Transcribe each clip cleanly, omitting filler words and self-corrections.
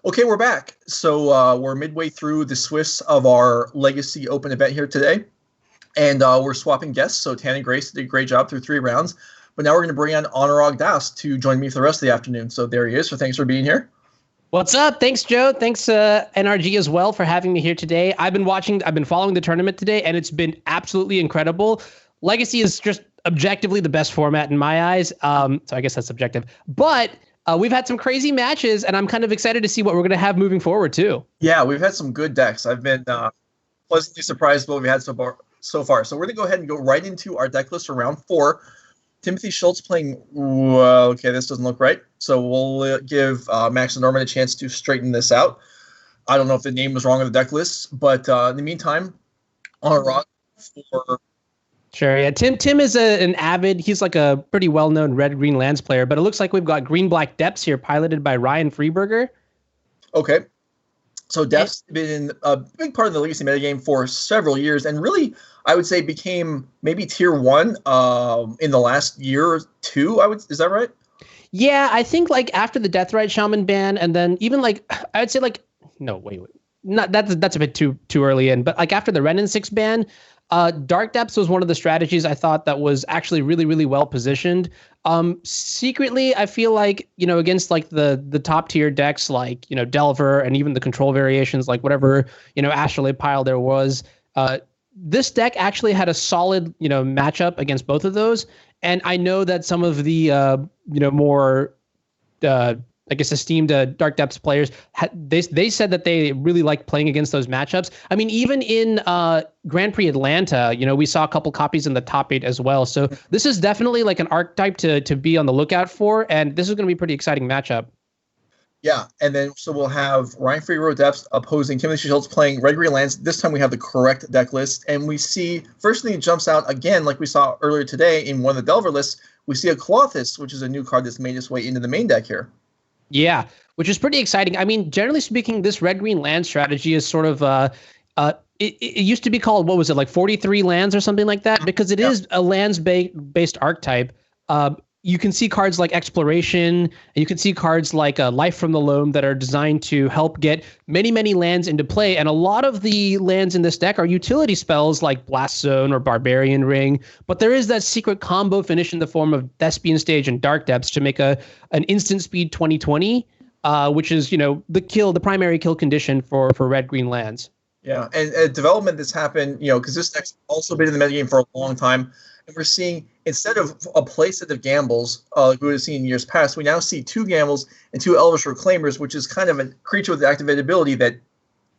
Okay, we're back. So we're midway through the Swifts of our Legacy Open event here today, and we're swapping guests. So Tan and Grace did a great job through 3 rounds, but now we're going to bring on Anuraag Das to join me for the rest of the afternoon. So there he is. So thanks for being here. What's up? Thanks, Joe. Thanks, NRG as well for having me here today. I've been following the tournament today, and it's been absolutely incredible. Legacy is just objectively the best format in my eyes. So I guess that's subjective, but we've had some crazy matches, and I'm kind of excited to see what we're going to have moving forward too. Yeah, we've had some good decks. I've been pleasantly surprised with what we've had so far. So we're going to go ahead and go right into our deck list for round 4. Timothy Schultz playing, okay, this doesn't look right. So we'll give Max and Norman a chance to straighten this out. I don't know if the name was wrong on the deck list, but in the meantime, Anuraag for... Sure, yeah. Tim is an avid, he's like a pretty well-known red-green lands player, but it looks like we've got green-black depths here piloted by Ryan Freeberger. Okay. So Depth's been a big part of the Legacy metagame for several years, and really, I would say, became maybe tier 1 in the last year or two. Is that right? Yeah, I think like after the Deathrite Shaman ban, and then even like I would say like no, wait, not that's a bit too early in, but like after the Renin 6 ban, Dark Depths was one of the strategies I thought that was actually really, really well positioned. Secretly, I feel like, against like the top tier decks like, Delver and even the control variations, like whatever, Astrolabe pile there was, this deck actually had a solid, matchup against both of those. And I know that some of the, more, I guess, esteemed Dark Depths players, they said that they really like playing against those matchups. I mean, even in Grand Prix Atlanta, we saw a couple copies in the top 8 as well. So this is definitely like an archetype to be on the lookout for, and this is going to be a pretty exciting matchup. Yeah, and then so we'll have Ryan Freeberger Depths opposing Timothy Schultz playing Red Green Lands. This time we have the correct deck list, and we see, first thing that jumps out, again, like we saw earlier today in one of the Delver lists, we see a Colossus, which is a new card that's made its way into the main deck here. Yeah, which is pretty exciting. I mean, generally speaking, this red-green land strategy is sort of, it used to be called, what was it, like 43 lands or something like that? Because it is a lands-based archetype. You can see cards like Exploration, and you can see cards like Life from the Loam that are designed to help get many, many lands into play. And a lot of the lands in this deck are utility spells like Blast Zone or Barbarian Ring. But there is that secret combo finish in the form of Thespian Stage and Dark Depths to make an instant speed 20/20, which is, the primary kill condition for red-green lands. Yeah, and a development that's happened, because this deck's also been in the metagame for a long time. And we're seeing, instead of a playset of gambles, like we would have seen in years past, we now see 2 gambles and 2 Elvish Reclaimers, which is kind of a creature with activated ability that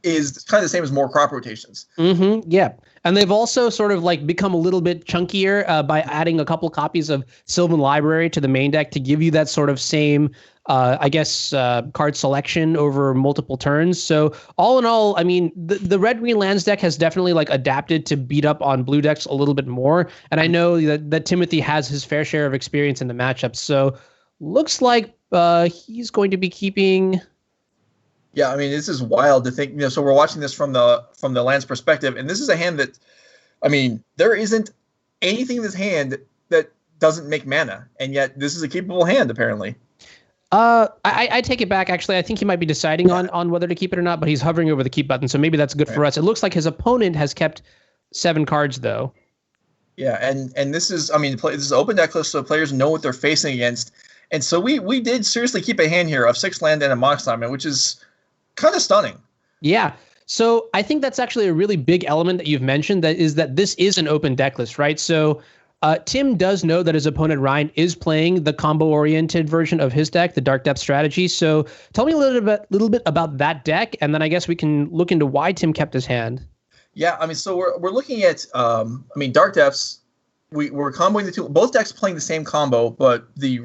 is kind of the same as more crop rotations. Mm-hmm, yeah. And they've also sort of like become a little bit chunkier by adding a couple copies of Sylvan Library to the main deck to give you that sort of same, card selection over multiple turns. So all in all, I mean, the red-green lands deck has definitely like adapted to beat up on blue decks a little bit more. And I know that Timothy has his fair share of experience in the matchup. So looks like he's going to be keeping... Yeah, I mean, this is wild to think, so we're watching this from the land's perspective, and this is a hand that, I mean, there isn't anything in this hand that doesn't make mana, and yet this is a capable hand, apparently. I take it back, actually. I think he might be deciding on whether to keep it or not, but he's hovering over the keep button, so maybe that's good for us. It looks like his opponent has kept 7 cards, though. Yeah, and this is, I mean, this is open deck list, so players know what they're facing against, and so we did seriously keep a hand here of 6 land and a Mox Diamond, which is kind of stunning. Yeah. So I think that's actually a really big element that you've mentioned, that this is an open deck list, right? So Tim does know that his opponent Ryan is playing the combo-oriented version of his deck, the Dark Depth strategy. So tell me a little bit about that deck, and then I guess we can look into why Tim kept his hand. Yeah, I mean, so we're looking at, Dark Depths. We're comboing the two. Both decks playing the same combo, but the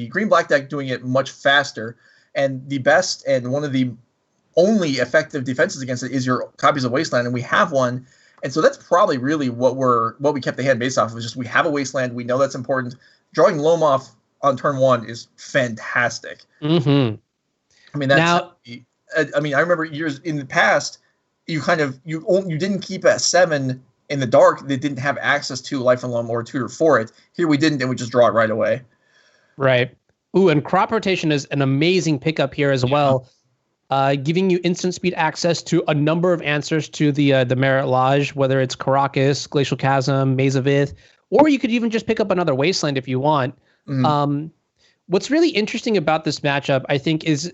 green-black deck doing it much faster. And the best and one of the only effective defenses against it is your copies of Wasteland, and we have one. And so that's probably really what we kept the hand based off of, is just we have a Wasteland, we know that's important. Drawing Loam off on turn 1 is fantastic. Mm-hmm. I mean, I remember years in the past, you didn't keep a 7 in the dark that didn't have access to Life and Loam or tutor for it. Here we didn't, and we just draw it right away. Right. Ooh, and crop rotation is an amazing pickup here as well. giving you instant speed access to a number of answers to the Merit Lodge, whether it's Karakas, Glacial Chasm, Maze of Ith, or you could even just pick up another Wasteland if you want. What's really interesting about this matchup, I think, is,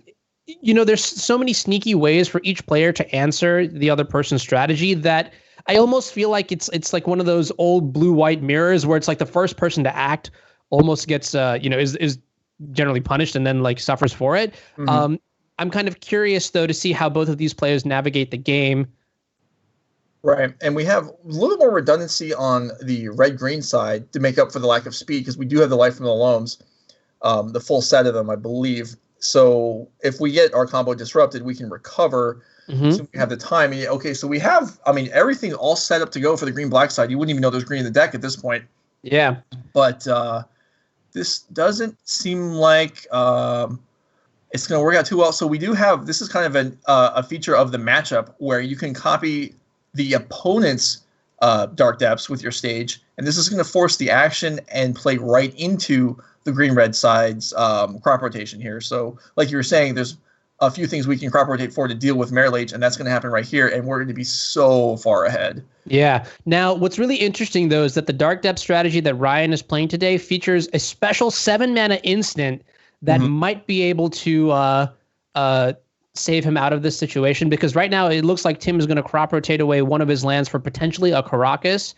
there's so many sneaky ways for each player to answer the other person's strategy that I almost feel like it's like one of those old blue-white mirrors where it's like the first person to act almost gets, is generally punished and then like suffers for it. I'm kind of curious, though, to see how both of these players navigate the game. Right, and we have a little more redundancy on the red-green side to make up for the lack of speed, because we do have the Life from the Loams, the full set of them, I believe. So if we get our combo disrupted, we can recover. So we have the time. Okay, so we have, everything all set up to go for the green-black side. You wouldn't even know there's green in the deck at this point. Yeah. But this doesn't seem like it's going to work out too well. So we do have, this is kind of a feature of the matchup where you can copy the opponent's Dark Depths with your stage, and this is going to force the action and play right into the green-red side's crop rotation here. So like you were saying, there's a few things we can crop rotate for to deal with Merit Lage, and that's going to happen right here, and we're going to be so far ahead. Yeah. Now, what's really interesting, though, is that the Dark Depth strategy that Ryan is playing today features a special 7-mana instant that might be able to save him out of this situation, because right now it looks like Tim is going to crop rotate away one of his lands for potentially a Karakas.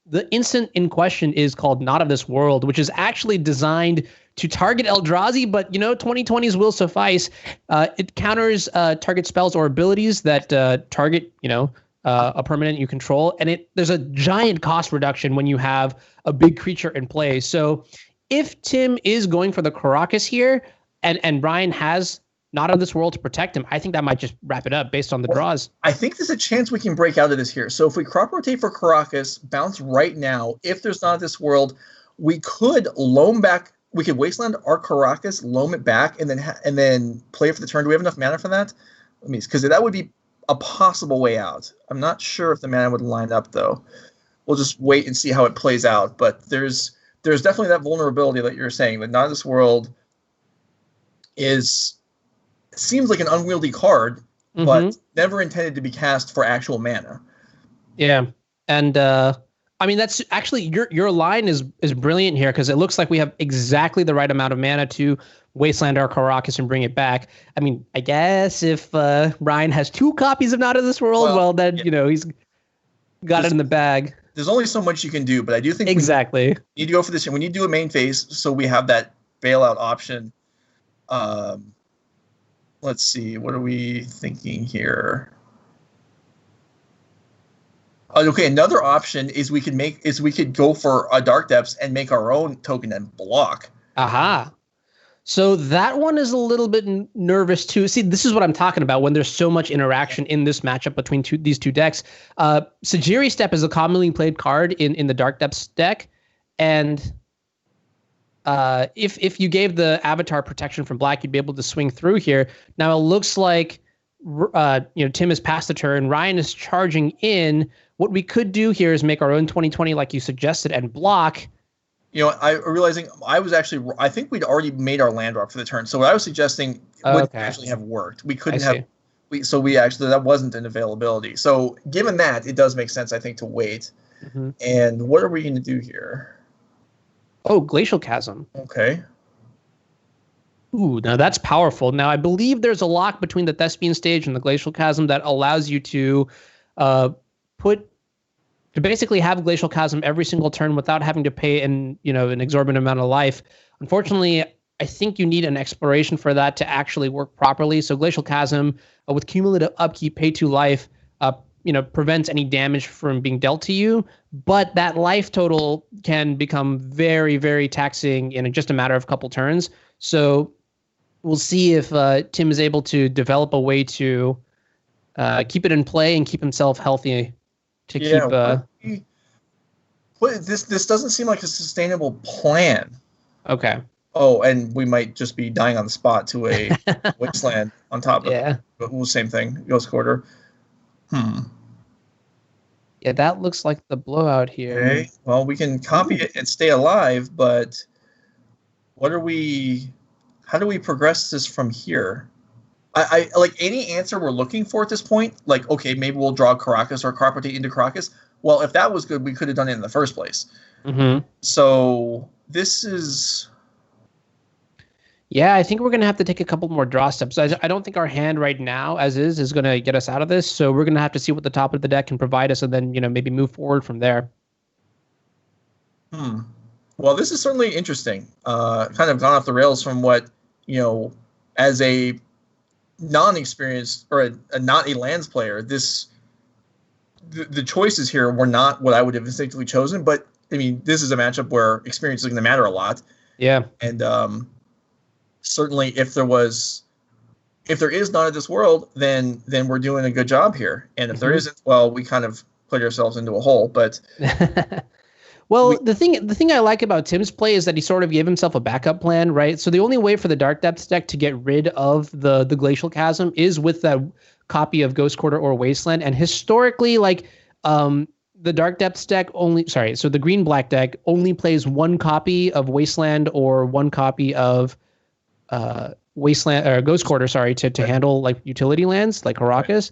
The instant in question is called Not of This World, which is actually designed to target Eldrazi, but 2020s will suffice. It counters target spells or abilities that target a permanent you control, and there's a giant cost reduction when you have a big creature in play. So if Tim is going for the Karakas here, and Ryan has Not of This World to protect him, I think that might just wrap it up based on the draws. I think there's a chance we can break out of this here. So if we crop rotate for Karakas, bounce right now, if there's Not of This World, we could loam back. We could Wasteland our Karakas, loam it back, and then play it for the turn. Do we have enough mana for that? Because that would be a possible way out. I'm not sure if the mana would line up, though. We'll just wait and see how it plays out. But there's definitely that vulnerability that you're saying, that Not of This World seems like an unwieldy card, but never intended to be cast for actual mana. Yeah, and that's actually your line is brilliant here, because it looks like we have exactly the right amount of mana to Wasteland our Karakas and bring it back. I guess if Ryan has 2 copies of Not of This World, then he's got it in the bag. There's only so much you can do, but I do think exactly we need to go for this. We need to do a main phase, so we have that bailout option. Let's see, what are we thinking here? Okay, another option is we could go for a Dark Depths and make our own token and block. Aha. So that one is a little bit nervous too. See, this is what I'm talking about when there's so much interaction in this matchup between these two decks. Sajiri Step is a commonly played card in the Dark Depths deck, and if you gave the Avatar protection from black, you'd be able to swing through here. Now it looks like Tim has passed the turn. Ryan is charging in. What we could do here is make our own 2020, like you suggested, and block. I think we'd already made our land drop for the turn. So what I was suggesting wouldn't actually have worked. We couldn't have. That wasn't an availability. So given that, it does make sense, I think, to wait. And what are we going to do here? Oh, Glacial Chasm. Okay. Ooh, now that's powerful. Now I believe there's a lock between the Thespian stage and the Glacial Chasm that allows you to basically have Glacial Chasm every single turn without having to pay an exorbitant amount of life. Unfortunately, I think you need an exploration for that to actually work properly. So Glacial Chasm with cumulative upkeep, pay 2 life, prevents any damage from being dealt to you, but that life total can become very, very taxing in just a matter of a couple turns. So we'll see if Tim is able to develop a way to keep it in play and keep himself healthy. This doesn't seem like a sustainable plan. Okay. Oh, and we might just be dying on the spot to a Wasteland on top of it. But same thing. Ghost Quarter. Yeah, that looks like the blowout here. Okay. Well, we can copy it and stay alive, but how do we progress this from here? I like any answer we're looking for at this point. Like, okay, maybe we'll draw Caracas or crop rotate into Caracas. Well, if that was good, we could have done it in the first place. Mm-hmm. So this is. Yeah, I think we're going to have to take a couple more draw steps. I don't think our hand right now, as is going to get us out of this. So we're going to have to see what the top of the deck can provide us, and then maybe move forward from there. Well, this is certainly interesting. Kind of gone off the rails from what as a non-experienced or a not a lands player. The choices here were not what I would have instinctively chosen. But I mean, this is a matchup where experience is going to matter a lot. Yeah, and certainly, if there is none of this world, then we're doing a good job here. And if there isn't, well, we kind of put ourselves into a hole. But well, the thing I like about Tim's play is that he sort of gave himself a backup plan, right? So the only way for the Dark Depths deck to get rid of the Glacial Chasm is with that copy of Ghost Quarter or Wasteland. And historically, like the Dark Depths deck so the green-black deck only plays one copy of Wasteland or one copy of Wasteland or Ghost Quarter, to handle like utility lands like Caracas.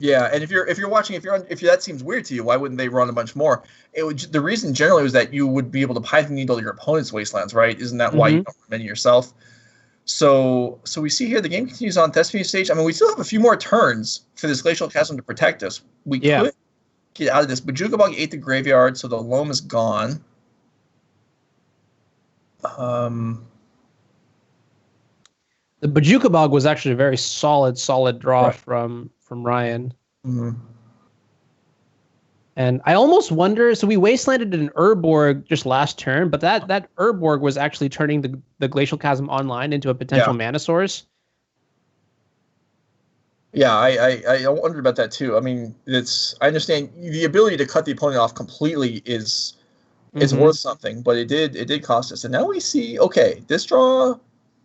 Yeah, and if you're watching, if that seems weird to you, why wouldn't they run a bunch more? The reason generally was that you would be able to Python Needle your opponent's Wastelands, right? Isn't that why you don't run many yourself? So we see here the game continues on Thespian stage. I mean, we still have a few more turns for this Glacial Chasm to protect us. We could get out of this. Bojuka Bog ate the graveyard, so the loam is gone. The Bojuka Bog was actually a very solid draw from Ryan. Mm-hmm. And I almost wonder, so we wastelanded an Urborg just last turn, but that Urborg was actually turning the Glacial Chasm online into a potential mana source. Yeah, I wondered about that too. I mean, I understand the ability to cut the opponent off completely is worth something, but it did cost us. And now we see, okay, this draw,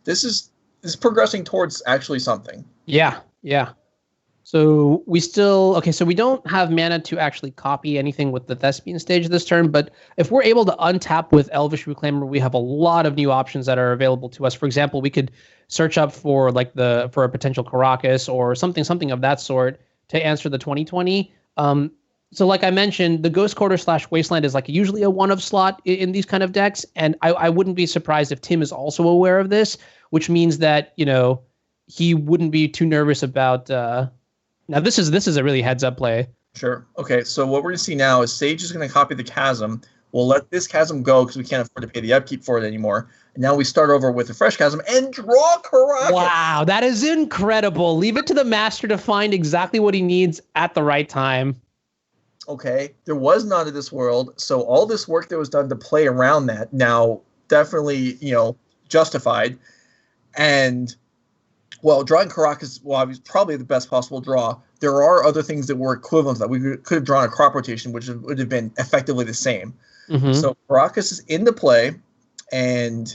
this is progressing towards actually something. Yeah. So so we don't have mana to actually copy anything with the Thespian stage this turn, but if we're able to untap with Elvish Reclaimer, we have a lot of new options that are available to us. For example, we could search up for for a potential Caracas or something of that sort to answer the 2020. So like I mentioned, the Ghost Quarter / Wasteland is like usually a one-of slot in these kind of decks, and I wouldn't be surprised if Tim is also aware of this, which means that he wouldn't be too nervous about. Now this is a really heads-up play. Sure. Okay, so what we're going to see now is Sage is going to copy the Chasm. We'll let this Chasm go because we can't afford to pay the upkeep for it anymore. And now we start over with a fresh Chasm and draw Caracas. Wow, that is incredible. Leave it to the master to find exactly what he needs at the right time. Okay, there was none of this world, so all this work that was done to play around that now definitely, justified. And well, drawing Caracas was probably the best possible draw. There are other things that were equivalent to that. We could have drawn a crop rotation, which would have been effectively the same. Mm-hmm. So Caracas is into play, and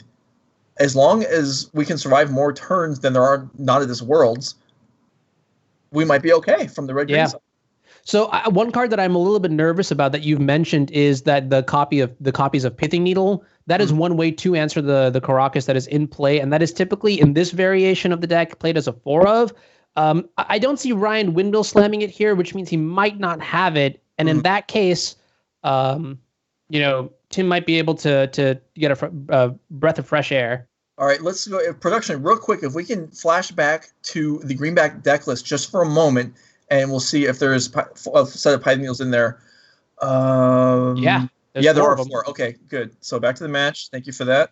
as long as we can survive more turns than there are not of this worlds, we might be okay from the red-green side. So one card that I'm a little bit nervous about that you've mentioned is that the copies of Pithing Needle. That is one way to answer the Caracas that is in play, and that is typically in this variation of the deck played as a 4 of. I don't see Ryan windmill slamming it here, which means he might not have it, and in that case, Tim might be able to get a breath of fresh air. All right, let's go production real quick. If we can flash back to the greenback deck list just for a moment. And we'll see if there is a set of Python Needles in there. There are 4. Okay, good. So back to the match. Thank you for that.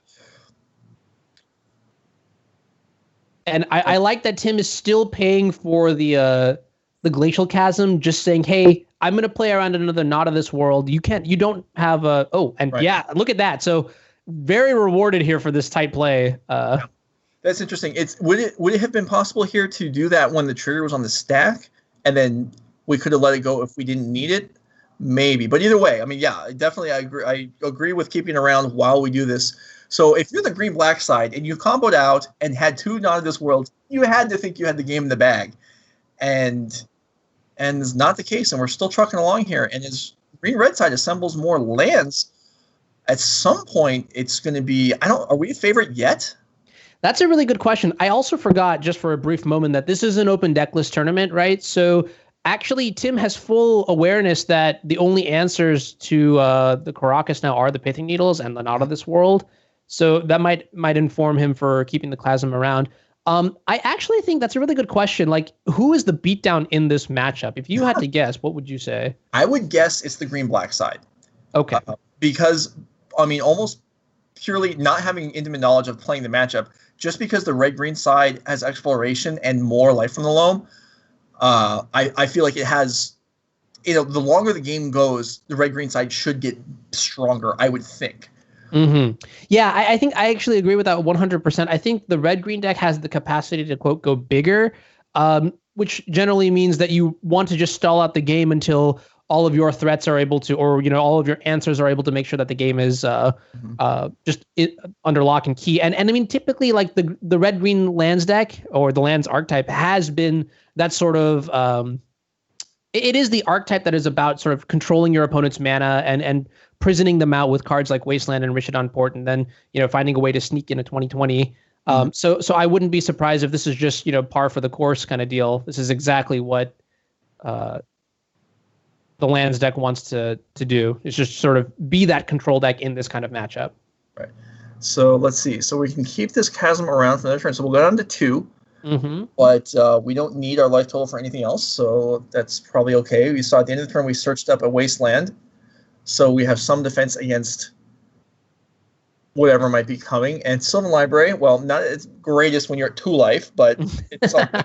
And I like that Tim is still paying for the Glacial Chasm, just saying, "Hey, I'm going to play around another Not of This World. You don't have a look at that." So very rewarded here for this tight play. That's interesting. Would it have been possible here to do that when the trigger was on the stack? And then we could have let it go if we didn't need it, maybe. But either way, I mean, yeah, definitely, I agree with keeping around while we do this. So if you're the green-black side and you comboed out and had 2 Not of This World, you had to think you had the game in the bag, and it's not the case. And we're still trucking along here. And as green-red side assembles more lands, at some point it's going to be. Are we a favorite yet? That's a really good question. I also forgot, just for a brief moment, that this is an open decklist tournament, right? So actually, Tim has full awareness that the only answers to the Caracas now are the Pithing Needles and the Not of this world. So that might inform him for keeping the Clasm around. I actually think that's a really good question. Like, who is the beatdown in this matchup? If you had to guess, what would you say? I would guess it's the green-black side. Okay. Because, I mean, almost purely not having intimate knowledge of playing the matchup, just because the red-green side has exploration and more life from the loam, I feel like it has, the longer the game goes, the red-green side should get stronger, I would think. Mm-hmm. Yeah, I think I actually agree with that 100%. I think the red-green deck has the capacity to, quote, go bigger, which generally means that you want to just stall out the game until all of your threats are able to, or, all of your answers are able to make sure that the game is just under lock and key. And I mean, typically, like the red-green lands deck or the lands archetype has been that sort of, it is the archetype that is about sort of controlling your opponent's mana and prisoning them out with cards like Wasteland and Richardon Port, and then finding a way to sneak in a 2020. So I wouldn't be surprised if this is just par for the course kind of deal. This is exactly what the lands deck wants to do. It's just sort of be that control deck in this kind of matchup. Right. So let's see. So we can keep this Chasm around for another turn. So we'll go down to 2. Mm-hmm. But we don't need our life total for anything else, so that's probably okay. We saw at the end of the turn we searched up a Wasteland, so we have some defense against whatever might be coming. And Sylvan Library, well, not its greatest when you're at 2 life, but it's something.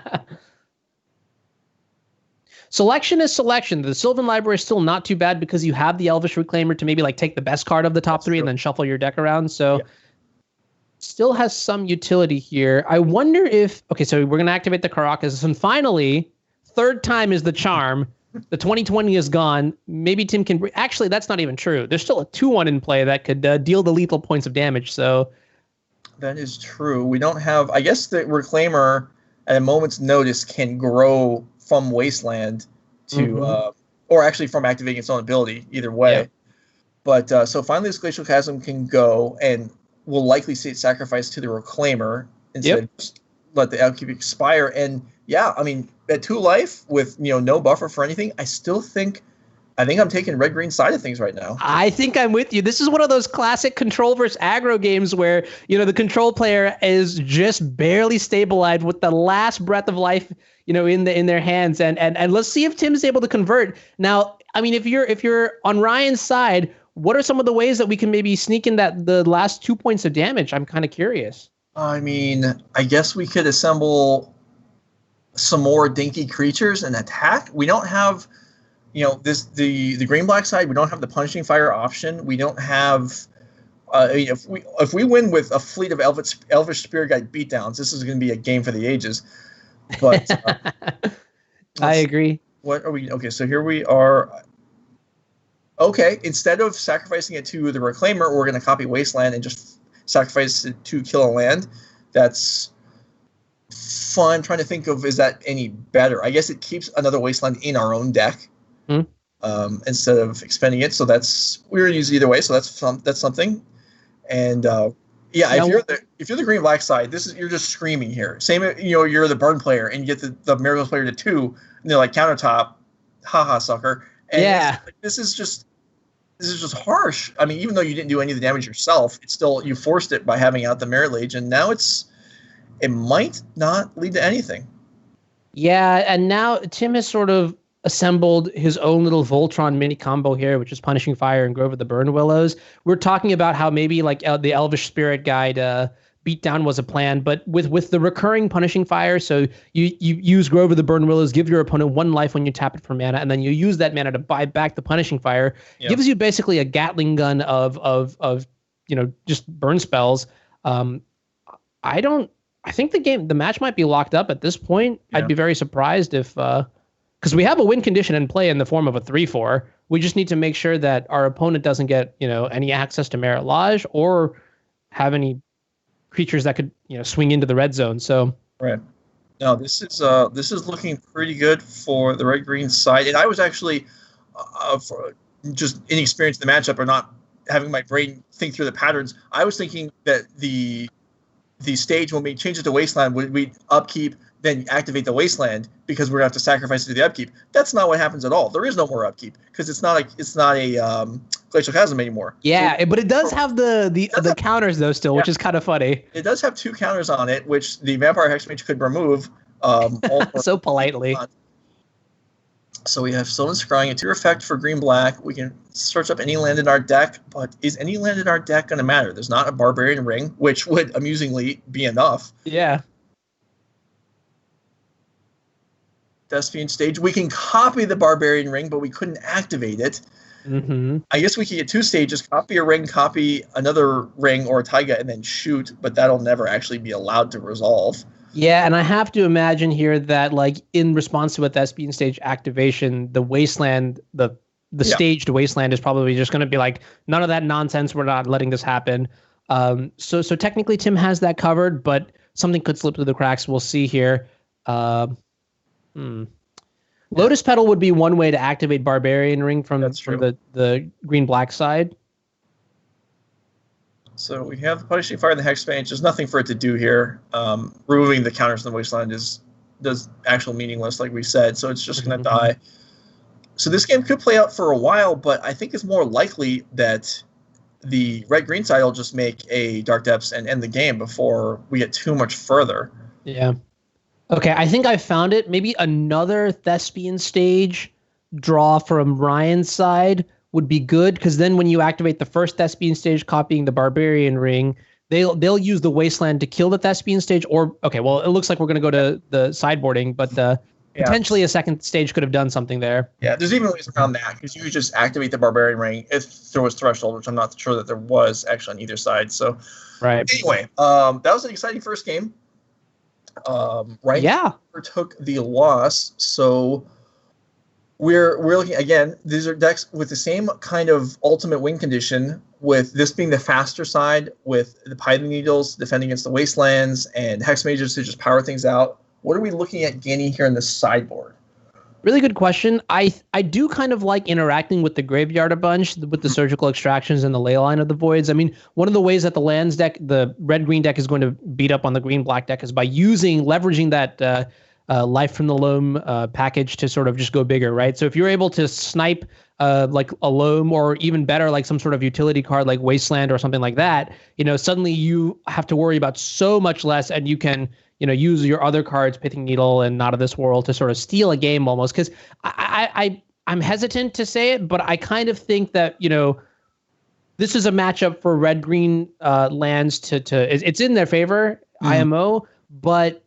Selection is selection. The Sylvan Library is still not too bad because you have the Elvish Reclaimer to maybe like take the best card of the top 3 and then shuffle your deck around. So still has some utility here. I wonder if, okay, so we're going to activate the Caracas. And finally, third time is the charm. The 2020 is gone. Maybe Tim can, actually, that's not even true. There's still a 2-1 in play that could deal the lethal points of damage. So that is true. We don't have, I guess the Reclaimer at a moment's notice can grow from Wasteland to, or actually from activating its own ability, either way. Yeah. But so finally this Glacial Chasm can go, and we'll likely see it sacrificed to the Reclaimer instead of just let the Outkeep expire. And yeah, I mean, at 2 life with no buffer for anything, I think I'm taking red-green side of things right now. I think I'm with you. This is one of those classic control versus aggro games where the control player is just barely stabilized with the last breath of life in their hands, and let's see if Tim's able to convert. Now, I mean, if you're on Ryan's side, what are some of the ways that we can maybe sneak in the last 2 points of damage? I'm kind of curious. I mean, I guess we could assemble some more dinky creatures and attack. We don't have, the green-black side. We don't have the Punishing Fire option. We don't have. If we win with a fleet of Elvish Spirit Guide beatdowns, this is going to be a game for the ages. But I agree. What are we? Okay, so here we are. Okay, instead of sacrificing it to the Reclaimer, we're going to copy Wasteland and just sacrifice it to kill a land. That's fun. I'm trying to think of, is that any better? I guess it keeps another Wasteland in our own deck instead of expending it. So we're going to use it either way. So that's something. And if you're the green-black side, you're just screaming here. Same, you're the burn player and you get the Miracles player to 2, and they're like countertop, haha, sucker. And this is just harsh. I mean, even though you didn't do any of the damage yourself, it's still, you forced it by having out the Merit Lage, and now it might not lead to anything. Yeah, and now Tim has sort of assembled his own little Voltron mini combo here, which is Punishing Fire and Grove of the Burn Willows. We're talking about how maybe like the Elvish Spirit Guide beatdown was a plan, but with the recurring Punishing Fire, so you use Grove of the Burn Willows, give your opponent 1 life when you tap it for mana, and then you use that mana to buy back the Punishing Fire. Gives you basically a Gatling gun of just burn spells. I think the match might be locked up at this point. Yeah. I'd be very surprised if because we have a win condition in play in the form of a 3/4. We just need to make sure that our opponent doesn't get any access to Merit Lage or have any creatures that could swing into the red zone. So right. No, this is looking pretty good for the red-green side. And I was actually for just inexperienced in the matchup or not having my brain think through the patterns. I was thinking that the the stage when we change it to Wasteland, would we upkeep, then activate the Wasteland because we're going to have to sacrifice it to the upkeep? That's not what happens at all. There is no more upkeep because it's not a Glacial Chasm anymore. Yeah, so, but it does have the counters though still, which is kind of funny. It does have 2 counters on it, which the Vampire Hexmage could remove. So politely. So we have Sylvan Scrying, a 2 effect for green-black. We can search up any land in our deck, but is any land in our deck going to matter? There's not a Barbarian Ring, which would amusingly be enough. Yeah. Thespian Stage. We can copy the Barbarian Ring, but we couldn't activate it. Mm-hmm. I guess we could get 2 stages, copy a ring, copy another ring or a Taiga, and then shoot, but that'll never actually be allowed to resolve. Yeah, and I have to imagine here that, like, in response to a Thespian Stage activation, the Wasteland, the staged Wasteland is probably just going to be like, none of that nonsense, we're not letting this happen. So technically Tim has that covered, but something could slip through the cracks. We'll see here. Lotus Petal would be one way to activate Barbarian Ring from the green-black side. So we have the Punishing Fire and the Hexmage. There's nothing for it to do here. Removing the counters in the Wasteland does actual meaningless, like we said, so it's just going to die. So this game could play out for a while, but I think it's more likely that the red-green side will just make a Dark Depths and end the game before we get too much further. Yeah. Okay, I think I found it. Maybe another Thespian Stage draw from Ryan's side would be good, because then when you activate the first Thespian Stage copying the Barbarian Ring, they'll use the Wasteland to kill the Thespian Stage. Or, okay, well, it looks like we're going to go to the sideboarding, but potentially a second stage could have done something there. Yeah, there's even ways around that, because you just activate the Barbarian Ring if there was Threshold, which I'm not sure that there was actually on either side. So, right. Anyway, that was an exciting first game. Right? Yeah. Took the loss, so we're looking again. These are decks with the same kind of ultimate win condition, with this being the faster side, with the Python Needles defending against the Wastelands and Hex Mages to just power things out. What are we looking at gaining here in the sideboard? Really good question. I do kind of like interacting with the graveyard a bunch, with the surgical extractions and the ley line of the voids. I mean, one of the ways that the lands deck, the red-green deck, is going to beat up on the green-black deck is by leveraging that Life from the Loam package to sort of just go bigger, right? So if you're able to snipe like a Loam, or even better, like some sort of utility card like Wasteland or something like that, suddenly you have to worry about so much less, and you can use your other cards, Pithing Needle and Not of This World, to sort of steal a game almost. Because I'm hesitant to say it, but I kind of think that, this is a matchup for red-green lands it's in their favor, IMO, but,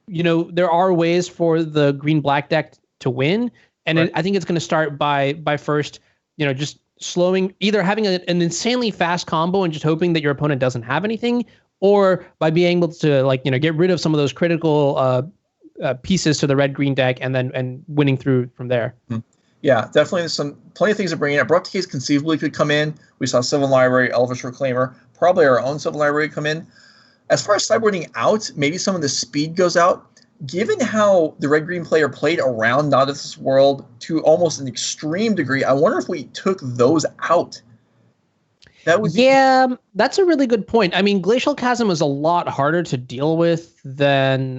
there are ways for the green-black deck to win. And I think it's going to start by first, just slowing, either having an insanely fast combo and just hoping that your opponent doesn't have anything, or by being able to get rid of some of those critical pieces to the red-green deck and winning through from there. Yeah, definitely. There's plenty of things to bring in. Abrupt Case conceivably could come in. We saw Sylvan Library, Elvish Reclaimer, probably our own Sylvan Library come in. As far as sideboarding out, maybe some of the speed goes out. Given how the red-green player played around Not of This World to almost an extreme degree, I wonder if we took those out. That's a really good point. I mean, Glacial Chasm is a lot harder to deal with than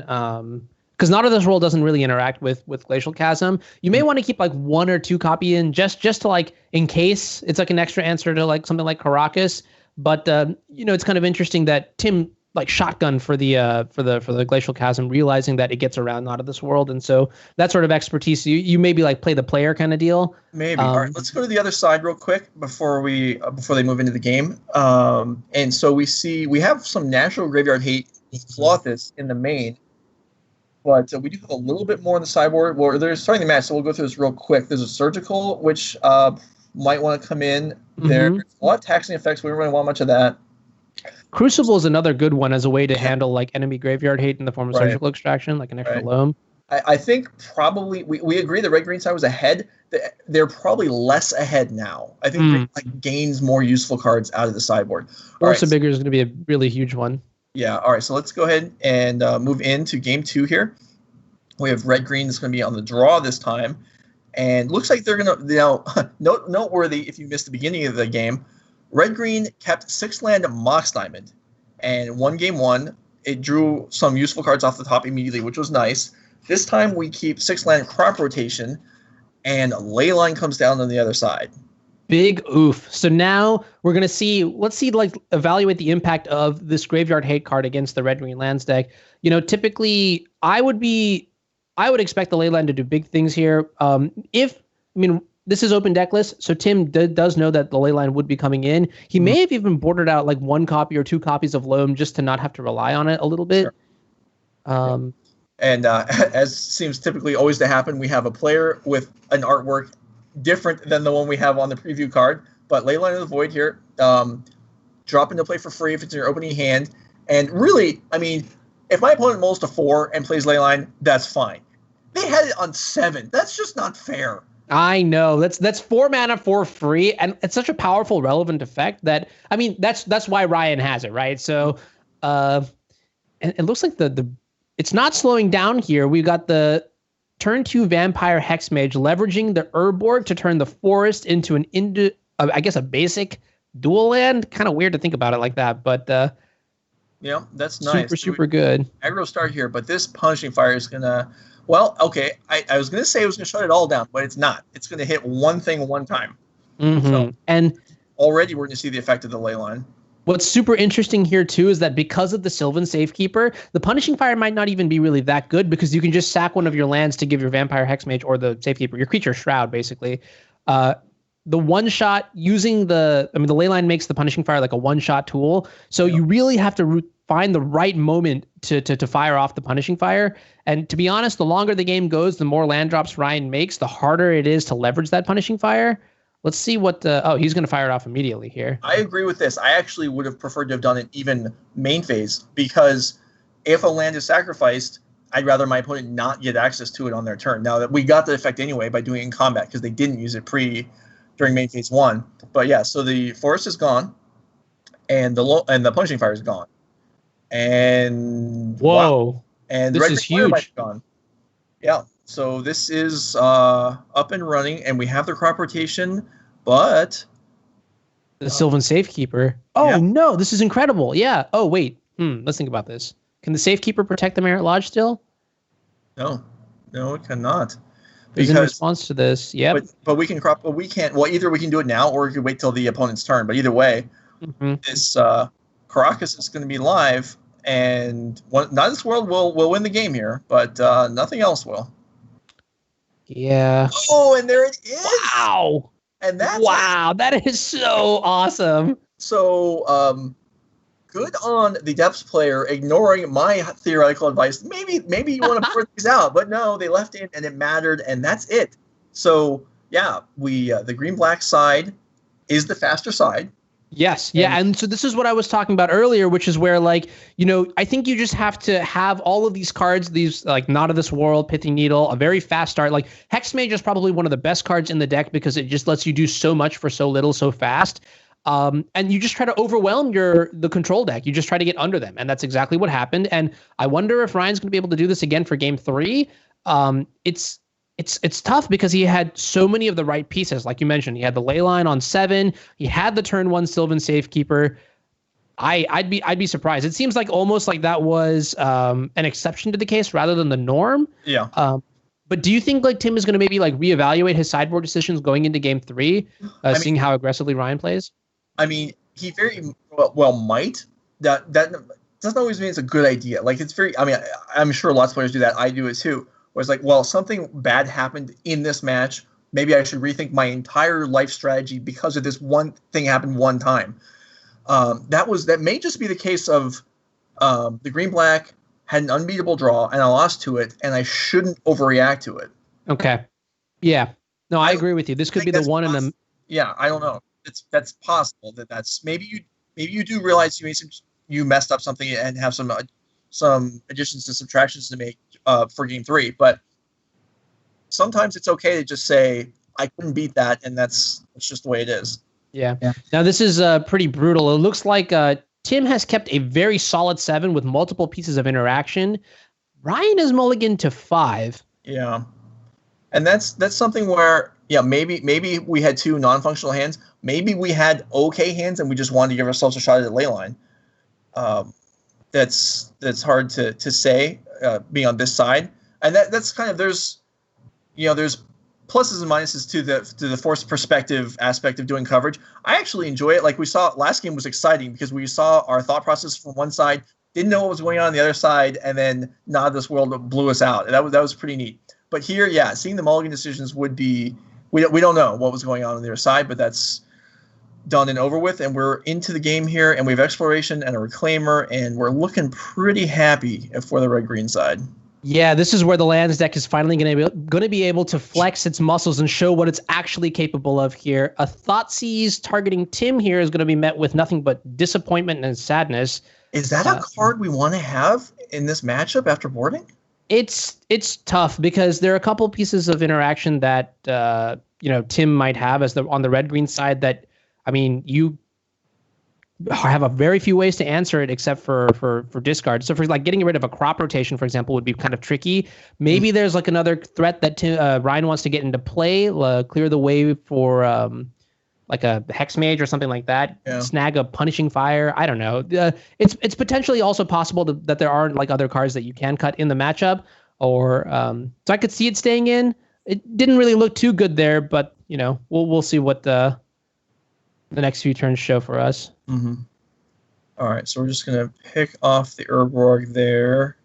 because Not of This World doesn't really interact with Glacial Chasm. You may want to keep like 1 or 2 copy in just to like in case it's like an extra answer to like something like Caracas. But it's kind of interesting that Tim like shotgun for the Glacial Chasm, realizing that it gets around Not of This World, and so that sort of expertise you maybe like play the player kind of deal. Maybe. All right, let's go to the other side real quick before they move into the game. And so we have some natural graveyard hate with Flothis in the main, but we do have a little bit more on the sideboard. Well, they're starting the match, so we'll go through this real quick. There's a Surgical, which might want to come in. There's a lot of taxing effects. We don't really want much of that. Crucible is another good one as a way to handle like enemy graveyard hate in the form of surgical extraction, like an extra loam. I think probably we agree the red-green side was ahead. They're probably less ahead now. I think like gains more useful cards out of the sideboard. Force Bigger is going to be a really huge one. Yeah. All right. So let's go ahead and move into game 2 here. We have red-green that's going to be on the draw this time, and looks like they're going to noteworthy if you missed the beginning of the game. Red-green kept 6 land Mox Diamond. and won game 1. It drew some useful cards off the top immediately, which was nice. This time we keep 6-land crop rotation, and Leyline comes down on the other side. Big oof. So now we're going to see, let's see, like, evaluate the impact of this Graveyard Hate card against the red-green lands deck. You know, typically I would expect the Leyline to do big things here. This is open deck list, so Tim does know that the Leyline would be coming in. He may have even bordered out like 1 copy or 2 copies of Loam just to not have to rely on it a little bit. Sure. And as seems typically always to happen, we have a player with an artwork different than the one we have on the preview card. But Leyline of the Void here, drop into play for free if it's in your opening hand. And really, I mean, if my opponent mulls to 4 and plays Leyline, that's fine. They had it on 7. That's just not fair. I know that's 4 mana for free, and it's such a powerful, relevant effect that, I mean, that's why Ryan has it, right? So, and it looks like it's not slowing down here. We've got the turn 2 Vampire Hexmage leveraging the Urborg to turn the forest into I guess a basic dual land. Kind of weird to think about it like that, but yeah, that's nice. Super good. Aggro start here, but this Punishing Fire is gonna. Well, okay, I was gonna say it was gonna shut it all down, but it's not. It's gonna hit one thing one time. Mm-hmm. So and already we're gonna see the effect of the Leyline. What's super interesting here, too, is that because of the Sylvan Safekeeper, the Punishing Fire might not even be really that good because you can just sack one of your lands to give your Vampire Hexmage or the Safekeeper, your creature Shroud, basically. The one-shot using the Leyline makes the Punishing Fire like a one-shot tool, so you really have to find the right moment to fire off the Punishing Fire. And to be honest, the longer the game goes, the more land drops Ryan makes, the harder it is to leverage that Punishing Fire. Let's see what he's going to fire it off immediately here. I agree with this. I actually would have preferred to have done it even main phase, because if a land is sacrificed, I'd rather my opponent not get access to it on their turn. Now that we got the effect anyway by doing it in combat because they didn't use it during main phase 1. But yeah, so the forest is gone, and the Punishing Fire is gone. And whoa, wow. And this is huge. Gone. Yeah. So this is up and running, and we have the crop rotation, but the Sylvan Safekeeper. Oh yeah. No, this is incredible. Yeah. Oh wait. Let's think about this. Can the Safekeeper protect the Merit Lodge still? No, it cannot. Because in response to this, yeah. But we can crop. But we can't. Well, either we can do it now, or we can wait till the opponent's turn. But either way, this Caracas is going to be live, and Night's World will win the game here, but nothing else will. Yeah. Oh, and there it is. Wow. And that is so awesome. So, good on the Depths player ignoring my theoretical advice. Maybe you want to put these out, but no, they left it and it mattered, and that's it. So, yeah, the green-black side is the faster side. Yes. Yeah. And so this is what I was talking about earlier, which is where, like, I think you just have to have all of these cards, these like Not of This World, Pithing Needle, a very fast start. Like Hexmage is probably one of the best cards in the deck because it just lets you do so much for so little, so fast. And you just try to overwhelm the control deck. You just try to get under them. And that's exactly what happened. And I wonder if Ryan's going to be able to do this again for game 3. It's tough because he had so many of the right pieces. Like you mentioned, he had the Leyline on 7. He had the turn 1 Sylvan Safekeeper. I'd be surprised. It seems like almost like that was an exception to the case rather than the norm. Yeah. But do you think like Tim is going to maybe like reevaluate his sideboard decisions going into game 3, seeing how aggressively Ryan plays? I mean, he very well might. That doesn't always mean it's a good idea. Like it's very. I mean, I'm sure lots of players do that. I do it too. Where it's like, well, something bad happened in this match. Maybe I should rethink my entire life strategy because of this one thing happened one time. That may just be the case of the green-black had an unbeatable draw and I lost to it, and I shouldn't overreact to it. Okay. Yeah. No, I agree with you. This could be the one in the. Yeah, I don't know. That's possible. That's maybe you do realize you messed up something and have some additions and subtractions to make for game 3, but sometimes it's okay to just say I couldn't beat that, and that's just the way it is. Yeah. Now this is pretty brutal. It looks like Tim has kept a very solid 7 with multiple pieces of interaction. Ryan is mulliganed to 5. Yeah, and that's something where maybe we had 2 non-functional hands. Maybe we had okay hands and we just wanted to give ourselves a shot at Leyline. that's hard to say being on this side, and that's kind of there's pluses and minuses to the forced perspective aspect of doing coverage. I actually enjoy it. Like we saw last game was exciting because we saw our thought process from one side, didn't know what was going on the other side, and then Not of This World blew us out. And that was pretty neat. But here, yeah, seeing the mulligan decisions would be we don't know what was going on the other side, but that's done and over with, and we're into the game here, and we have exploration and a reclaimer, and we're looking pretty happy for the red-green side. Yeah, this is where the lands deck is finally going to be able to flex its muscles and show what it's actually capable of here. A Thoughtseize targeting Tim here is going to be met with nothing but disappointment and sadness. Is that a card we want to have in this matchup after boarding? It's tough because there are a couple pieces of interaction that Tim might have on the red-green side that, I mean, you have a very few ways to answer it except for discard. So for like getting rid of a crop rotation, for example, would be kind of tricky. Maybe there's like another threat that Ryan wants to get into play, clear the way for like a Hex Mage or something like that. Yeah. Snag a Punishing Fire. I don't know. It's potentially also possible that there aren't like other cards that you can cut in the matchup, or so I could see it staying in. It didn't really look too good there, but we'll see what the next few turns show for us. Mm-hmm. All right, so we're just going to pick off the Urborg there.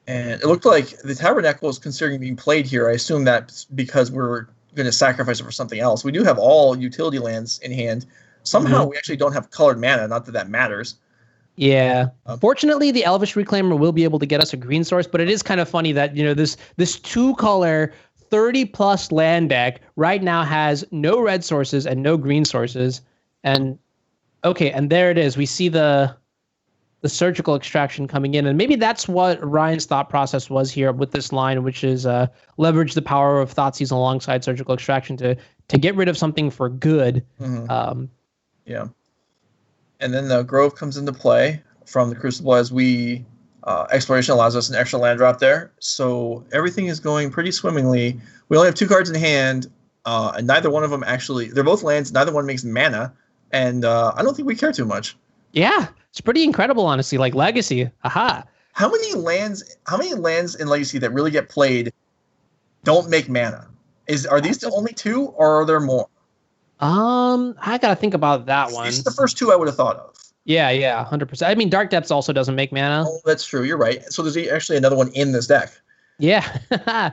And it looked like the Tabernacle is considering being played here. I assume that's because we're going to sacrifice it for something else. We do have all utility lands in hand. Somehow we actually don't have colored mana, not that matters. Yeah. Fortunately, the Elvish Reclaimer will be able to get us a green source, but it is kind of funny that, this two-color 30-plus land deck right now has no red sources and no green sources. And there it is. We see the surgical extraction coming in, and maybe that's what Ryan's thought process was here with this line, which is leverage the power of Thoughtseize alongside surgical extraction to get rid of something for good. Mm-hmm. Yeah. And then the Grove comes into play from the Crucible as we exploration allows us an extra land drop there. So everything is going pretty swimmingly. We only have 2 cards in hand, and neither one of them actually, they're both lands, neither one makes mana, and I don't think we care too much. Yeah, it's pretty incredible, honestly. Like Legacy, aha. How many lands in Legacy that really get played don't make mana? Are these the only 2, or are there more? I gotta think about that one. These are the first 2 I would have thought of. Yeah, 100%. I mean, Dark Depths also doesn't make mana. Oh, that's true. You're right. So there's actually another one in this deck. Yeah,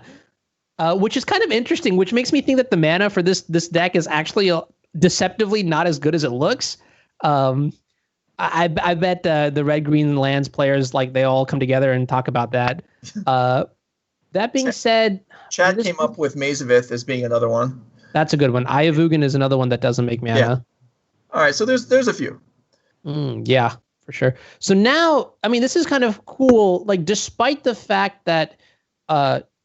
which is kind of interesting. Which makes me think that the mana for this deck is actually deceptively not as good as it looks. I bet the red-green lands players, like, they all come together and talk about that. That being said, Chad came up with Maze of Ith as being another one. That's a good one. Eye of Ugin is another one that doesn't make mana. Yeah. All right, so there's a few. Yeah, for sure. So now, I mean, this is kind of cool. Like, despite the fact that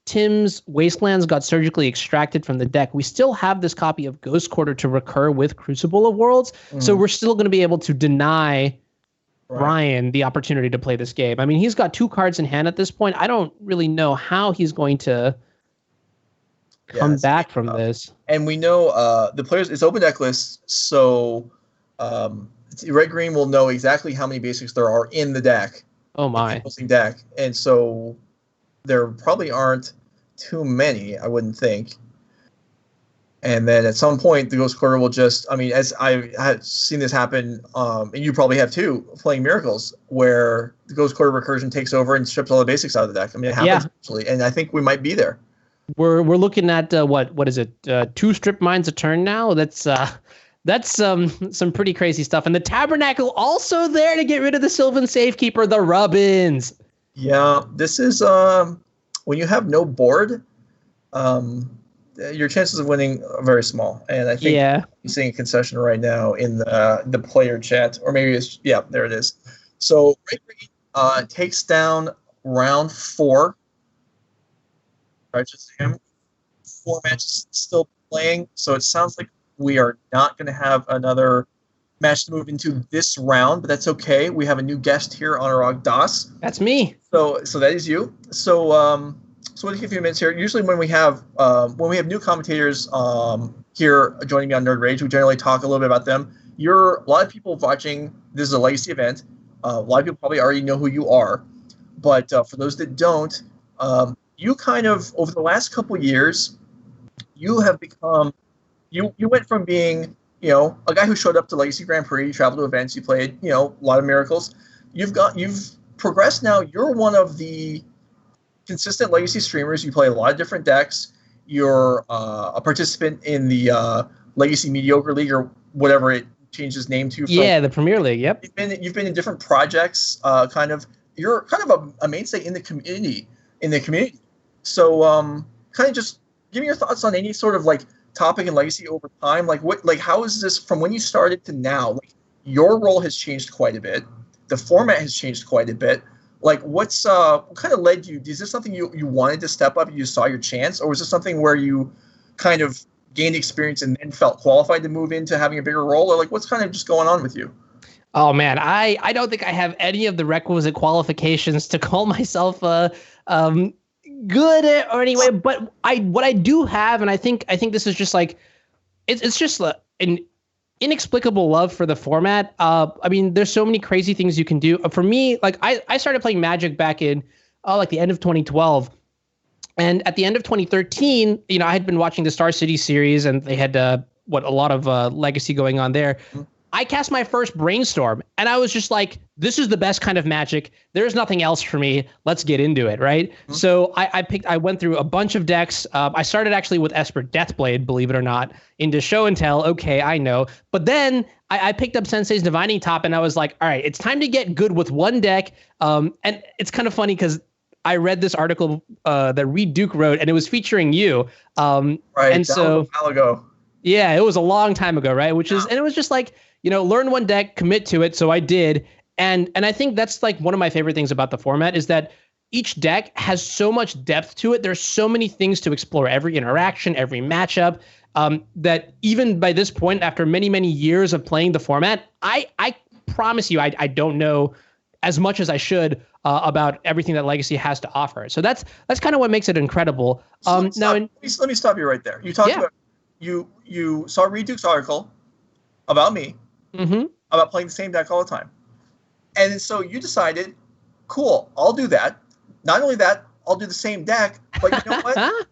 Tim's Wastelands got surgically extracted from the deck, we still have this copy of Ghost Quarter to recur with Crucible of Worlds. So we're still going to be able to deny Ryan the opportunity to play this game. I mean, he's got 2 cards in hand at this point. I don't really know how he's going to come back from this. And we know the players, it's open deck list, so red-green will know exactly how many basics there are in the deck. Oh my. Deck. And so there probably aren't too many, I wouldn't think. And then at some point, the Ghost Quarter will just, I mean, as I had seen this happen, and you probably have too, playing Miracles, where the Ghost Quarter recursion takes over and strips all the basics out of the deck. I mean, it happens actually, and I think we might be there. We're looking at what is it? 2 strip mines a turn now. That's some pretty crazy stuff. And the Tabernacle also there to get rid of the Sylvan Safekeeper, the Rubbins. Yeah, this is when you have no board, your chances of winning are very small. And I think I'm seeing a concession right now in the player chat, or maybe there it is. So red-green takes down round 4. Righteous Him. 4 matches still playing, so it sounds like we are not going to have another match to move into this round, but that's okay. We have a new guest here, Anuraag Das. That's me. So that is you. So we'll take a few minutes here. Usually when we have new commentators here joining me on Nerd Rage, we generally talk a little bit about them. a lot of people watching. This is a legacy event. A lot of people probably already know who you are, but for those that don't, you kind of over the last couple years, you have become. You went from being a guy who showed up to Legacy Grand Prix, you traveled to events, you played a lot of miracles. You've progressed now. You're one of the consistent Legacy streamers. You play a lot of different decks. You're a participant in the Legacy Mediocre League or whatever it changed its name to. The Premier League. Yep. You've been in different projects. You're kind of a mainstay in the community. So kind of just give me your thoughts on any sort of like topic in Legacy over time. How is this from when you started to now? Like, your role has changed quite a bit. The format has changed quite a bit. Like, what kind of led you? Is this something you wanted to step up and you saw your chance, or was this something where you kind of gained experience and then felt qualified to move into having a bigger role, or like what's kind of just going on with you? Oh man, I don't think I have any of the requisite qualifications to call myself good at or anyway, but what I do have, and I think this is just like it's just an inexplicable love for the format. I mean, there's so many crazy things you can do. For me, like I started playing Magic back in like the end of 2012. And at the end of 2013, I had been watching the Star City series, and they had a lot of legacy going on there. Mm-hmm. I cast my first Brainstorm, and I was just like, this is the best kind of Magic. There's nothing else for me. Let's get into it, right? Mm-hmm. So I went through a bunch of decks. I started actually with Esper Deathblade, believe it or not, into Show and Tell. Okay, I know. But then I picked up Sensei's Divining Top, and I was like, all right, it's time to get good with one deck. And it's kind of funny because I read this article that Reed Duke wrote, and it was featuring you. Right, and so was a while ago. Yeah, it was a long time ago, right? And it was just like, learn one deck, commit to it. So I did. And I think that's like one of my favorite things about the format is that each deck has so much depth to it. There's so many things to explore, every interaction, every matchup, that even by this point, after many, many years of playing the format, I promise you, I don't know as much as I should about everything that Legacy has to offer. So that's kind of what makes it incredible. Let me stop you right there. You talked about you saw Reed Duke's article about me, mm-hmm. about playing the same deck all the time. And so you decided, cool, I'll do that. Not only that, I'll do the same deck, but you know what?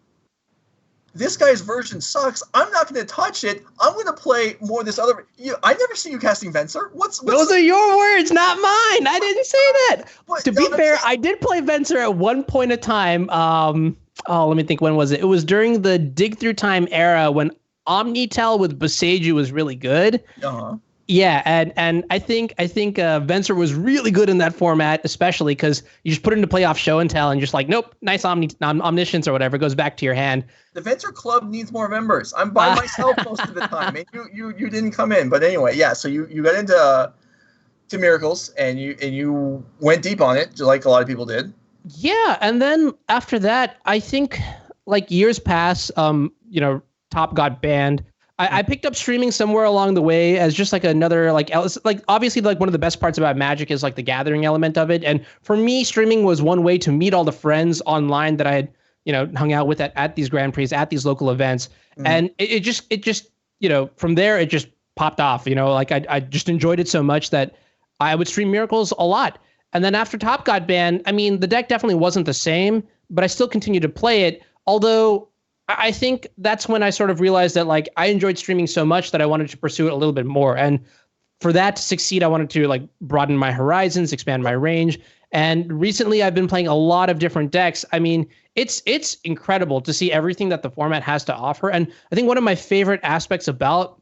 This guy's version sucks. I'm not going to touch it. I'm going to play more of this other. I never see you casting Venser. Those are your words, not mine. I didn't say that. To be fair, I did play Venser at one point in time. Let me think. When was it? It was during the Dig Through Time era when Omnitel with Boseiju was really good. Uh-huh. Yeah, and I think Venser was really good in that format, especially because you just put it into playoff Show and Tell and just like, nope, nice omniscience or whatever goes back to your hand. The Venser Club needs more members. I'm by myself most of the time, and you didn't come in. But anyway, yeah. So you got into Miracles and you went deep on it, just like a lot of people did. Yeah, and then after that, I think like years pass. Top got banned. I picked up streaming somewhere along the way as just like another like obviously like one of the best parts about Magic is like the gathering element of it. And for me, streaming was one way to meet all the friends online that I had, hung out with at these Grand Prix, at these local events. Mm-hmm. And it just from there, it just popped off, like I just enjoyed it so much that I would stream Miracles a lot. And then after Top got banned, I mean, the deck definitely wasn't the same, but I still continued to play it. Although I think that's when I sort of realized that like I enjoyed streaming so much that I wanted to pursue it a little bit more. And for that to succeed, I wanted to like broaden my horizons, expand my range. And recently I've been playing a lot of different decks. I mean, it's incredible to see everything that the format has to offer. And I think one of my favorite aspects about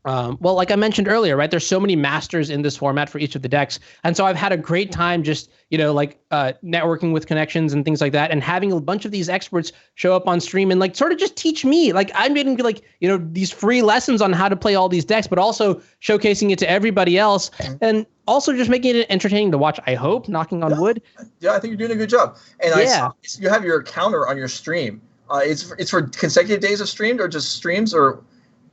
like I mentioned earlier, right? There's so many masters in this format for each of the decks. And so I've had a great time just, networking with connections and things like that. And having a bunch of these experts show up on stream and like sort of just teach me. Like I'm getting like, these free lessons on how to play all these decks, but also showcasing it to everybody else. And also just making it entertaining to watch, I hope, knocking on wood. Yeah, I think you're doing a good job. And I saw you have your counter on your stream. It's for consecutive days of streamed or just streams or...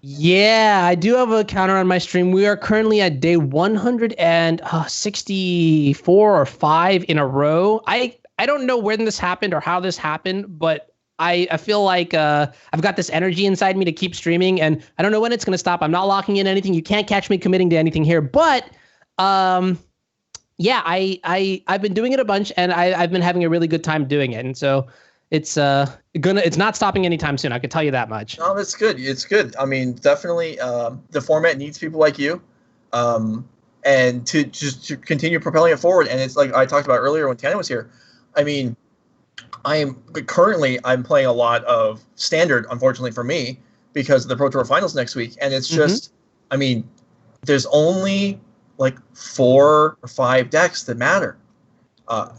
Yeah, I do have a counter on my stream. We are currently at day 164 or 5 in a row. I don't know when this happened or how this happened, but I feel like I've got this energy inside me to keep streaming, and I don't know when it's going to stop. I'm not locking in anything. You can't catch me committing to anything here, but yeah, I've been doing it a bunch, and I've been having a really good time doing it, and so it's not stopping anytime soon. I can tell you that much. No, that's good. It's good. I mean, definitely, the format needs people like you, and to continue propelling it forward. And it's like I talked about earlier when Tana was here. I mean, I'm playing a lot of standard, unfortunately for me, because of the Pro Tour Finals next week, and it's just, I mean, there's only like 4 or 5 decks that matter.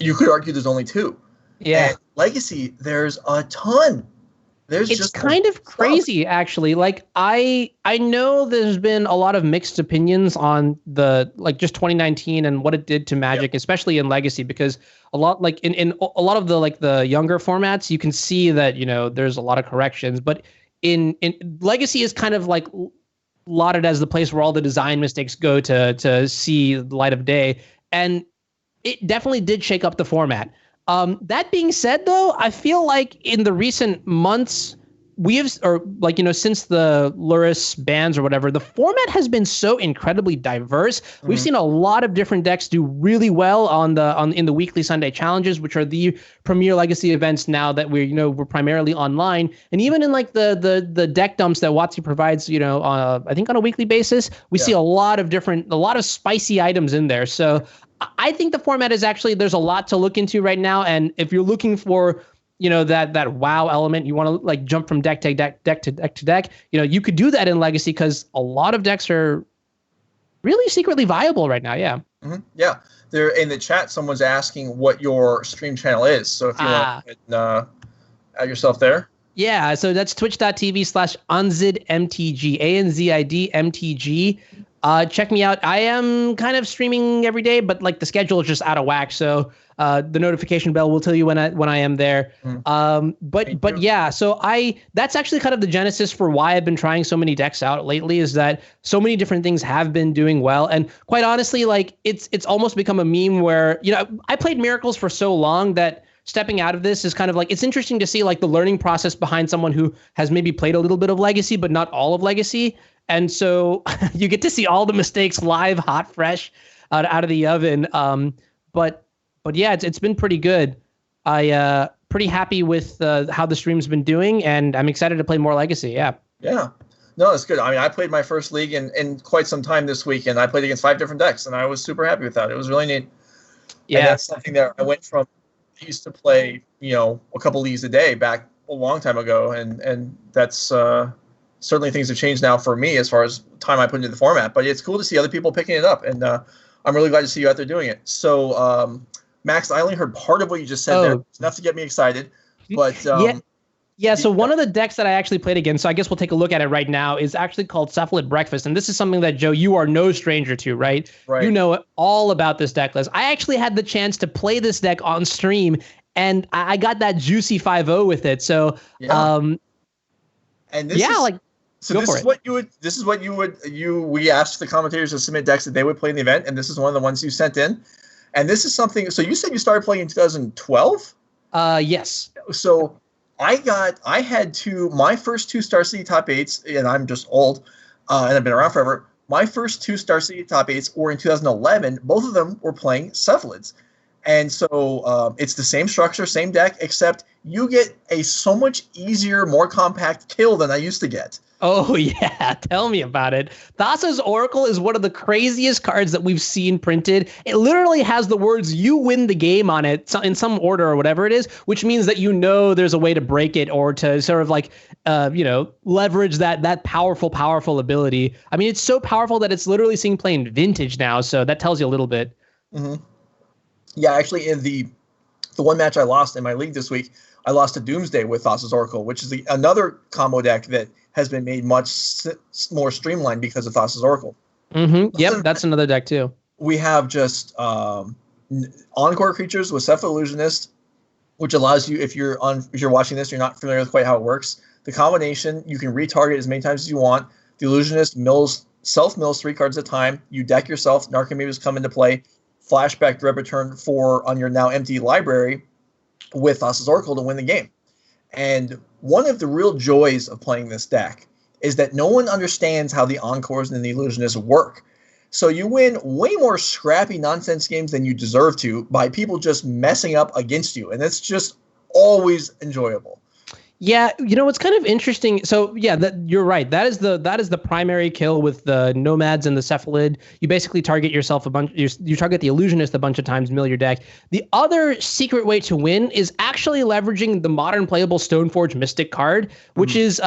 You could argue there's only 2. Yeah. And Legacy, there's a ton. It's kind of crazy, actually. Like I know there's been a lot of mixed opinions on the just 2019 and what it did to Magic, especially in Legacy, because a lot in a lot of the younger formats, you can see that there's a lot of corrections, but in Legacy is kind of like lauded as the place where all the design mistakes go to see the light of day, and it definitely did shake up the format. That being said, though, I feel like in the recent months, since the Luris bans or whatever, the format has been so incredibly diverse. We've seen a lot of different decks do really well in the weekly Sunday challenges, which are the premier Legacy events now that we're primarily online. And even in the deck dumps that WotC provides, I think on a weekly basis, we see a lot of spicy items in there. So I think the format is actually, there's a lot to look into right now. And if you're looking for, that wow element, you want to jump from deck to deck, you could do that in Legacy because a lot of decks are really secretly viable right now. Yeah. Mm-hmm. Yeah. There in the chat, someone's asking what your stream channel is. So if you want to add yourself there. Yeah. So that's twitch.tv/AnzidMTG, ANZID MTG. Check me out. I am kind of streaming every day, but the schedule is just out of whack. So the notification bell will tell you when I am there. But yeah, so that's actually kind of the genesis for why I've been trying so many decks out lately, is that so many different things have been doing well. And quite honestly, it's almost become a meme where, I played Miracles for so long that stepping out of this is kind of it's interesting to see the learning process behind someone who has maybe played a little bit of Legacy, but not all of Legacy. And so you get to see all the mistakes live, hot, fresh, out of the oven. But yeah, it's been pretty good. I pretty happy with how the stream's been doing, and I'm excited to play more Legacy. Yeah. Yeah. No, it's good. I mean, I played my first league in quite some time this week, and I played against 5 different decks, and I was super happy with that. It was really neat. Yeah. And that's something that I went from. I used to play, a couple leagues a day back a long time ago, and that's certainly things have changed now for me as far as time I put into the format. But it's cool to see other people picking it up, and I'm really glad to see you out there doing it. So, Max, I only heard part of what you just said there. It's enough to get me excited. But yeah. So one of the decks that I actually played against, so I guess we'll take a look at it right now, is actually called Cephalid Breakfast. And this is something that, Joe, you are no stranger to, right? Right. You know all about this deck list. I actually had the chance to play this deck on stream, and I got that juicy 5-0 with it. So, and this is, so this is what we asked the commentators to submit decks that they would play in the event, and this is one of the ones you sent in. And this is something. So you said you started playing in 2012? Yes. So I had my first 2 Star City top 8s, and I'm just old, and I've been around forever. My first 2 Star City top 8s were in 2011. Both of them were playing Cephalids. And so it's the same structure, same deck, except you get a so much easier, more compact kill than I used to get. Oh, yeah. Tell me about it. Thassa's Oracle is one of the craziest cards that we've seen printed. It literally has the words "you win the game" on it in some order or whatever it is, which means that there's a way to break it or to sort of leverage that powerful ability. I mean, it's so powerful that it's literally seen playing vintage now. So that tells you a little bit. Mm-hmm. Yeah, actually, in the one match I lost in my league this week, I lost to Doomsday with Thassa's Oracle, which is another combo deck that has been made much more streamlined because of Thassa's Oracle. Mm-hmm. Yep, that's another deck too. We have just Encore creatures with Cephalid Illusionist, which allows you, if you're watching this, you're not familiar with quite how it works. The combination, you can retarget as many times as you want. The Illusionist self-mills 3 cards at a time. You deck yourself. Narcomoebas come into play. Flashback Dread Return 4 on your now empty library with Thassa's Oracle to win the game. And one of the real joys of playing this deck is that no one understands how the Encores and the Illusionists work. So you win way more scrappy nonsense games than you deserve to by people just messing up against you. And it's just always enjoyable. Yeah, it's kind of interesting. So yeah, you're right. That is the primary kill with the Nomads and the Cephalid. You basically target yourself a bunch. You target the Illusionist a bunch of times, mill your deck. The other secret way to win is actually leveraging the modern playable Stoneforge Mystic card, which is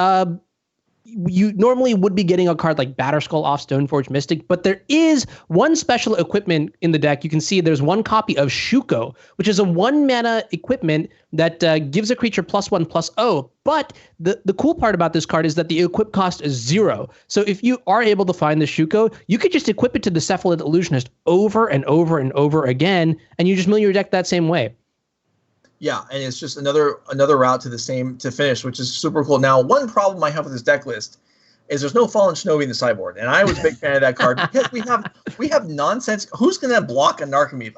you normally would be getting a card like Batterskull off Stoneforge Mystic, but there is one special equipment in the deck. You can see there's one copy of Shuko, which is a 1-mana equipment that gives a creature +1/+0. But the cool part about this card is that the equip cost is 0. So if you are able to find the Shuko, you could just equip it to the Cephalid Illusionist over and over and over again, and you just mill your deck that same way. Yeah, and it's just another route to finish, which is super cool. Now, one problem I have with this deck list is there's no Fallen Shinobi in the sideboard, and I was a big fan of that card because we have nonsense. Who's going to block a Narcomoeba?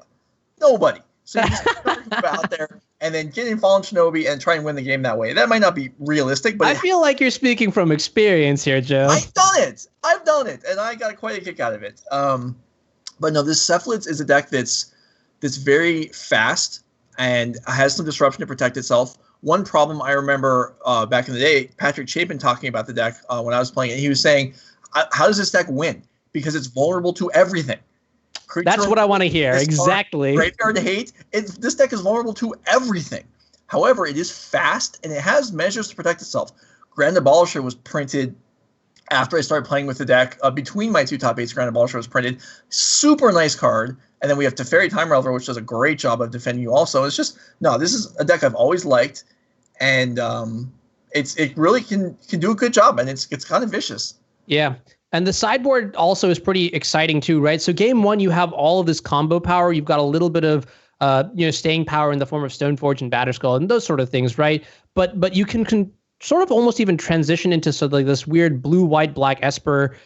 Nobody. So you just put Narcomoeba out there and then get in Fallen Shinobi and try and win the game that way. That might not be realistic, but I feel like you're speaking from experience here, Joe. I've done it, and I got quite a kick out of it. But no, this Cephalids is a deck that's very fast and has some disruption to protect itself. One problem I remember back in the day, Patrick Chapin talking about the deck when I was playing it, he was saying, how does this deck win? Because it's vulnerable to everything. That's what I want to hear. Exactly. Graveyard hate. This deck is vulnerable to everything. However, it is fast, and it has measures to protect itself. Grand Abolisher was printed after I started playing with the deck. Between my two top 8s, Grand Abolisher was printed. Super nice card. And then we have Teferi Time Raveler, which does a great job of defending you also. It's just, no, this is a deck I've always liked. And it really can do a good job. And it's kind of vicious. Yeah. And the sideboard also is pretty exciting too, right? So game 1, you have all of this combo power. You've got a little bit of staying power in the form of Stoneforge and Batterskull and those sort of things, right? But you can sort of almost even transition into sort of like this weird blue, white, black Esper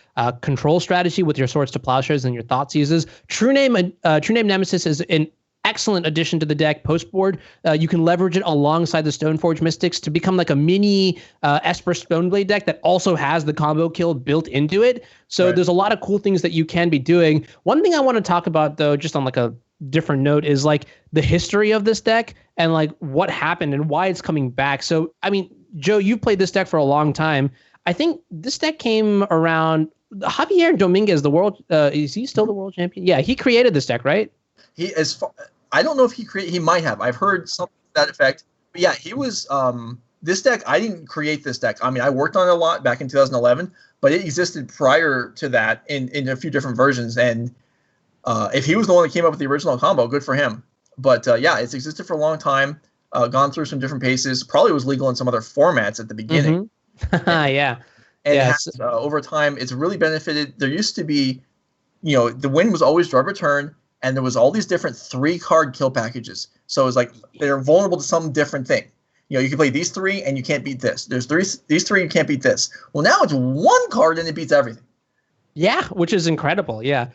control strategy with your Swords to Plowshares and your Thoughts uses. True Name Nemesis is an excellent addition to the deck post-board. You can leverage it alongside the Stoneforge Mystics to become like a mini Esper Stoneblade deck that also has the combo kill built into it. So There's a lot of cool things that you can be doing. One thing I want to talk about, though, just on like a different note, is like the history of this deck and like what happened and why it's coming back. So, I mean, Joe, you've played this deck for a long time. I think this deck came around Javier Dominguez, the world. Is he still the world champion? Yeah, he created this deck, right? I don't know if he might have. I've heard something to that effect. But yeah, he was. This deck, I didn't create this deck. I mean, I worked on it a lot back in 2011, but it existed prior to that in a few different versions. And if he was the one that came up with the original combo, good for him. But yeah, it's existed for a long time. Gone through some different paces. Probably was legal in some other formats at the beginning. Yeah. And over time, it's really benefited. There used to be, the win was always draw return, and there was all these different 3-card kill packages. So it was like they're vulnerable to some different thing. You can play these 3 and you can't beat this. There's these 3 you can't beat this. Well, now it's 1 card and it beats everything. Yeah, which is incredible. Yeah.